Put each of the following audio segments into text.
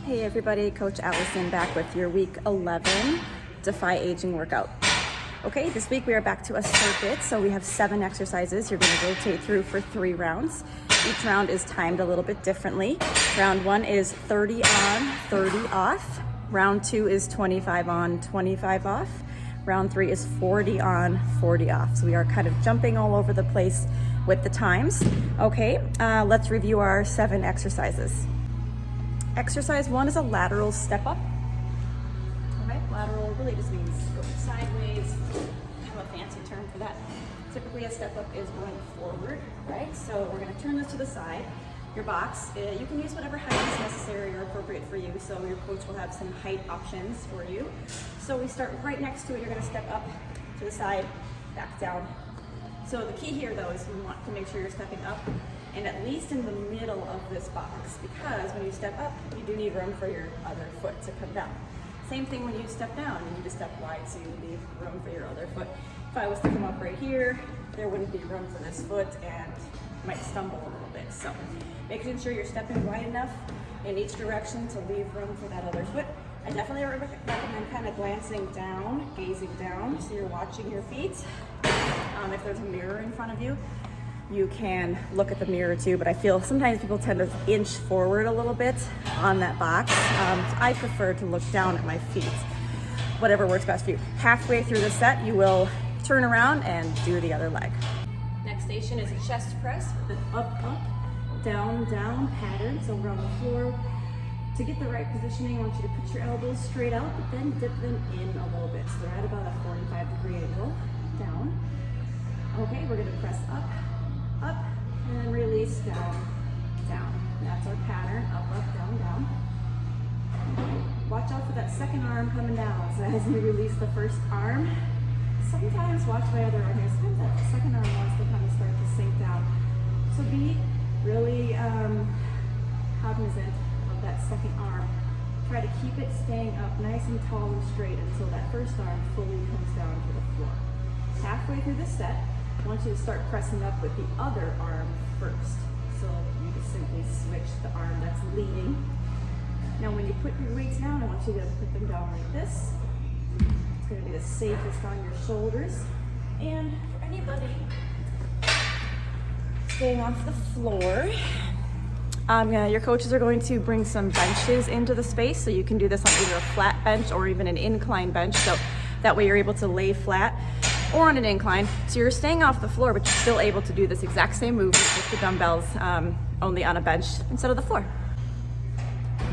Hey everybody, Coach Allison back with your week 11 Defy Aging workout. Okay, this week we are back to a circuit, so we have 7 exercises. You're going to rotate through for 3 rounds. Each round is timed a little bit differently. Round 1 is 30 on, 30 off. Round 2 is 25 on, 25 off. Round 3 is 40 on, 40 off. So we are kind of jumping all over the place with the times. Okay, let's review our 7 exercises. Exercise 1 is a lateral step up. All right, lateral really just means going sideways. I have a fancy term for that. Typically a step up is going forward, right? So we're gonna turn this to the side. Your box, you can use whatever height is necessary or appropriate for you. So your coach will have some height options for you. So we start right next to it. You're gonna step up to the side, back down. So the key here though is you want to make sure you're stepping up and at least in the middle of this box, because when you step up, you do need room for your other foot to come down. Same thing when you step down, you need to step wide so you leave room for your other foot. If I was to come up right here, there wouldn't be room for this foot and you might stumble a little bit. So making sure you're stepping wide enough in each direction to leave room for that other foot. I definitely recommend kind of glancing down, gazing down, so you're watching your feet. If there's a mirror in front of you, you can look at the mirror too, but I feel sometimes people tend to inch forward a little bit on that box. I prefer to look down at my feet, whatever works best for you. Halfway through the set, you will turn around and do the other leg. Next station is a chest press with an up, up, down, down pattern. So we're on the floor. To get the right positioning, I want you to put your elbows straight out, but then dip them in a little bit. So they're at about a 45-degree angle, down. Okay, we're gonna press up, up, and then release down, down. That's our pattern, up, up, down, down. Watch out for that second arm coming down. So as you release the first arm, sometimes watch my other arm here. Sometimes that second arm wants to kind of start to sink down. So be really cognizant of that second arm. Try to keep it staying up nice and tall and straight until that first arm fully comes down to the floor. Halfway through this set, I want you to start pressing up with the other arm first. So you just simply switch the arm that's leading. Now when you put your weights down, I want you to put them down like this. It's going to be the safest on your shoulders. And for anybody staying off the floor, your coaches are going to bring some benches into the space, so you can do this on either a flat bench or even an incline bench. So that way you're able to lay flat or on an incline. So you're staying off the floor, but you're still able to do this exact same movement with the dumbbells, only on a bench instead of the floor.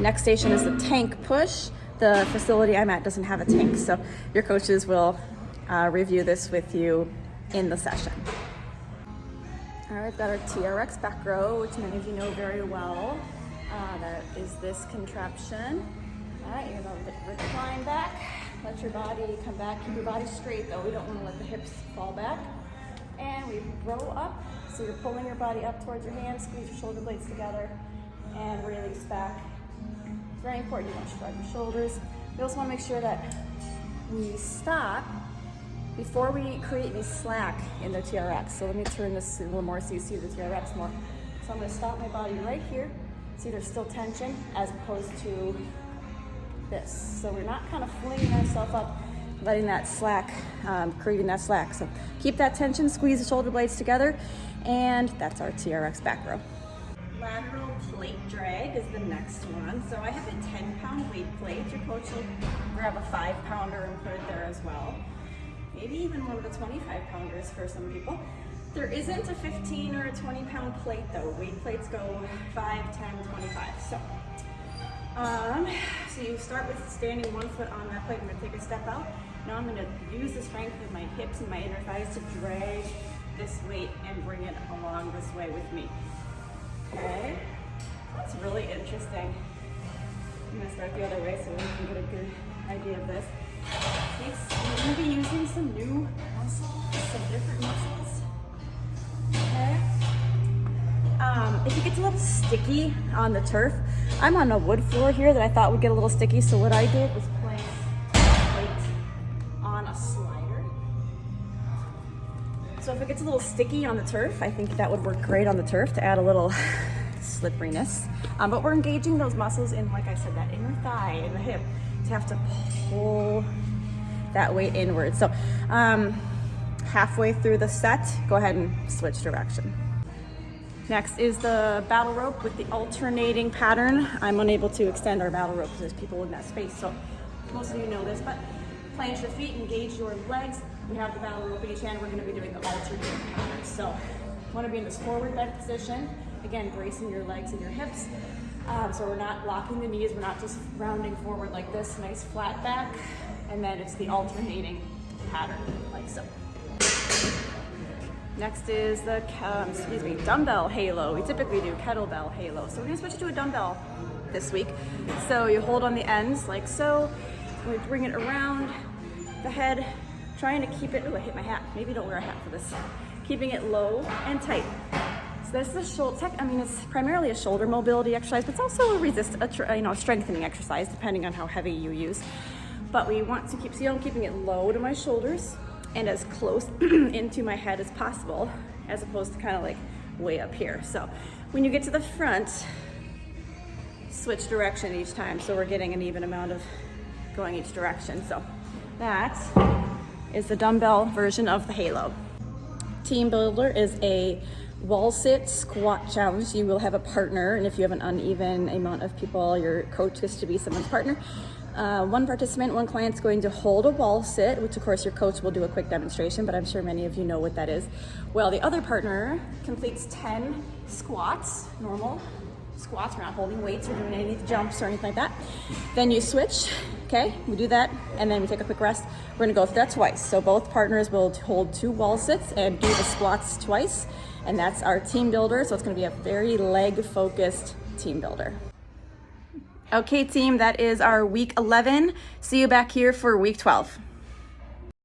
Next station is the tank push. The facility I'm at doesn't have a tank, so your coaches will review this with you in the session. All right, we've got our TRX back row, which many of you know very well. That is this contraption. All right, you're going to recline back. Let your body come back. Keep your body straight though. We don't want to let the hips fall back. And we row up. So you're pulling your body up towards your hands, squeeze your shoulder blades together, and release back. It's very important you don't shrug your shoulders. We also want to make sure that we stop before we create any slack in the TRX. So let me turn this a little more so you see the TRX more. So I'm going to stop my body right here. See there's still tension as opposed to this. So we're not kind of flinging ourselves up, letting that slack, creating that slack. So keep that tension, squeeze the shoulder blades together, and that's our TRX back row. Lateral plate drag is the next one. So I have a 10-pound weight plate. Your coach will grab a 5-pounder and put it there as well. Maybe even one of the 25-pounders for some people. There isn't a 15 or a 20-pound plate though. Weight plates go 5, 10, 25. So you start with standing one foot on that plate. I'm going to take a step out. Now I'm going to use the strength of my hips and my inner thighs to drag this weight and bring it along this way with me. Okay? That's really interesting. I'm going to start the other way so we can get a good idea of this. We're going to be using some new muscles, some different muscles. Okay? If it gets a little sticky on the turf, I'm on a wood floor here that I thought would get a little sticky, so what I did was place a plate on a slider. So if it gets a little sticky on the turf, I think that would work great on the turf to add a little slipperiness. But we're engaging those muscles in, like I said, that inner thigh and the hip to have to pull that weight inward. So halfway through the set, go ahead and switch direction. Next is the battle rope with the alternating pattern. I'm unable to extend our battle rope because there's people in that space, so most of you know this, but plant your feet, engage your legs. We have the battle rope in each hand. We're going to be doing the alternating pattern. So you want to be in this forward bend position, again, bracing your legs and your hips. So we're not locking the knees, we're not just rounding forward like this, nice flat back, and then it's the alternating pattern, like so. Next is the dumbbell halo. We typically do kettlebell halo. So we're gonna switch to a dumbbell this week. So you hold on the ends like so. We bring it around the head, trying to keep it, oh, I hit my hat. Maybe don't wear a hat for this. Keeping it low and tight. So this is a shoulder, it's primarily a shoulder mobility exercise, but it's also a strengthening exercise depending on how heavy you use. But we want to see I'm keeping it low to my shoulders and as close into my head as possible, as opposed to kind of like way up here. So when you get to the front, switch direction each time. So we're getting an even amount of going each direction. So that is the dumbbell version of the halo. Team builder is a wall sit squat challenge. You will have a partner, and if you have an uneven amount of people, your coach is to be someone's partner. One participant, one client's going to hold a wall sit, which of course your coach will do a quick demonstration, but I'm sure many of you know what that is. Well, the other partner completes 10 squats, normal squats. We're not holding weights or doing any jumps or anything like that. Then you switch, okay? We do that, and then we take a quick rest. We're gonna go through that twice. So both partners will hold 2 wall sits and do the squats twice, and that's our team builder. So it's gonna be a very leg-focused team builder. Okay, team, that is our week 11. See you back here for week 12.